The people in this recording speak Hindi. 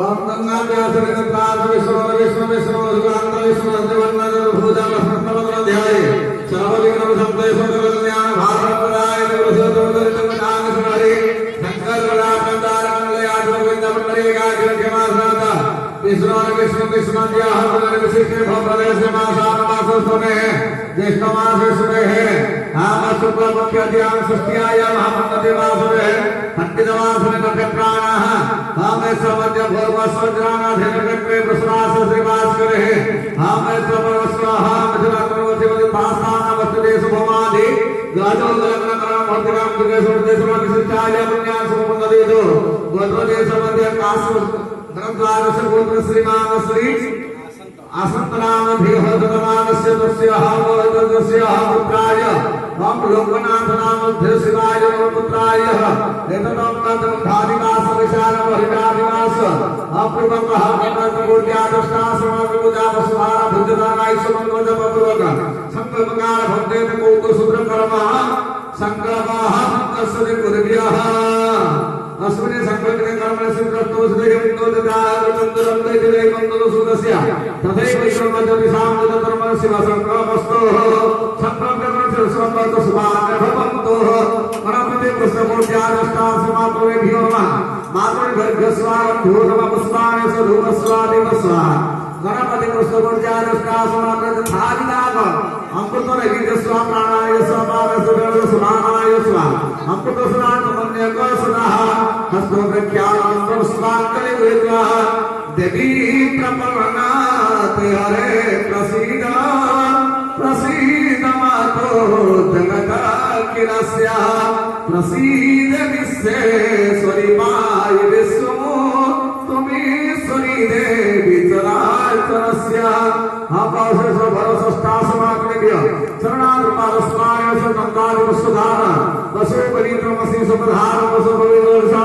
ओम गंगा व्यासरे प्रात विष्णु विष्णु विष्णु सुगांत विष्णु देवन्नद भूजा लक्ष्मण ध्याय सर्वलिंग संतय ज्ञान भारत राय देवदान सुनारे शंकर रामदार कल्याण गोविंद मंडले गायत्री के मासनाता विष्णु विष्णु विष्णु ध्यान विशिष्ट भवरे से मासा मास सुने ज्येष्ठ मास सुने है आम शुक्ल मुख्य ध्यान षष्ठीयाम महामंगल मासुरे पंडित मासुरे नक्षत्राणाः आमे समध्य भोग वस्त्राना धेनुकट्टे प्रसवास श्रीवास करे आमे समवस्त्राः मधुरात्मवति पासाना वस्तुदेश भवादि गाजो गलकरम भक्तिराम दुर्गे सुरदेशमा विशिष्टाय पुण्यान सुमंगलेदो गोत्रदेश मध्य कासु धनद्वादश गोत्र श्रीमान श्री आसंतनाम धीहोदमानस्य तस्य हावदस्य पुत्राय हम लोकनाथ नाम शिवाय पुत्राय एतदं तदं धारिवास विशाल महिलानिवास अपूर्वकः कनक मूर्त्यादष्टा समागुजा वसुधारा भुजदानाय समन्वज बपुरक संकल्पकार भक्तेन कोक सूत्र कर्मः संकल्पः तस्य गुरुभ्यः अस्मिने संकल्पने कर्मणे सिद्धतो सदैव तोदता तंत्रं दैवे मंगल सुदस्य तदैव विश्वमजति सामजत धर्म शिव संकल्पस्तो संकल्पकर्म सर्वत सुभान भवन्तो मनपते प्रसमोद्यादष्टा समातवे भियोमा मातुर गर्भस्वाम धूर्म पुष्पाणि सधूमस्वादिवस्वा गणपति प्रसमोद्यादष्टा समातवे धारिदाग अमृत रहित स्वा प्राणाय स्वामाय सुदर्श सुनानाय स्वा अमृत सुनान मन्य कसुनः हस्तो प्रख्यातं स्वांकले वेद्वा देवी प्रपन्नात हरे प्रसीद प्रसीद मातो जगदाखिलस्य प्रसीद विश्वेश्वरी माय विष्णु त्वमीश्वरी देवी चराचरस्य आकाशेश भरसष्टा समाग्निभ्य शरणागतास्माय शरणकारि वसुधारा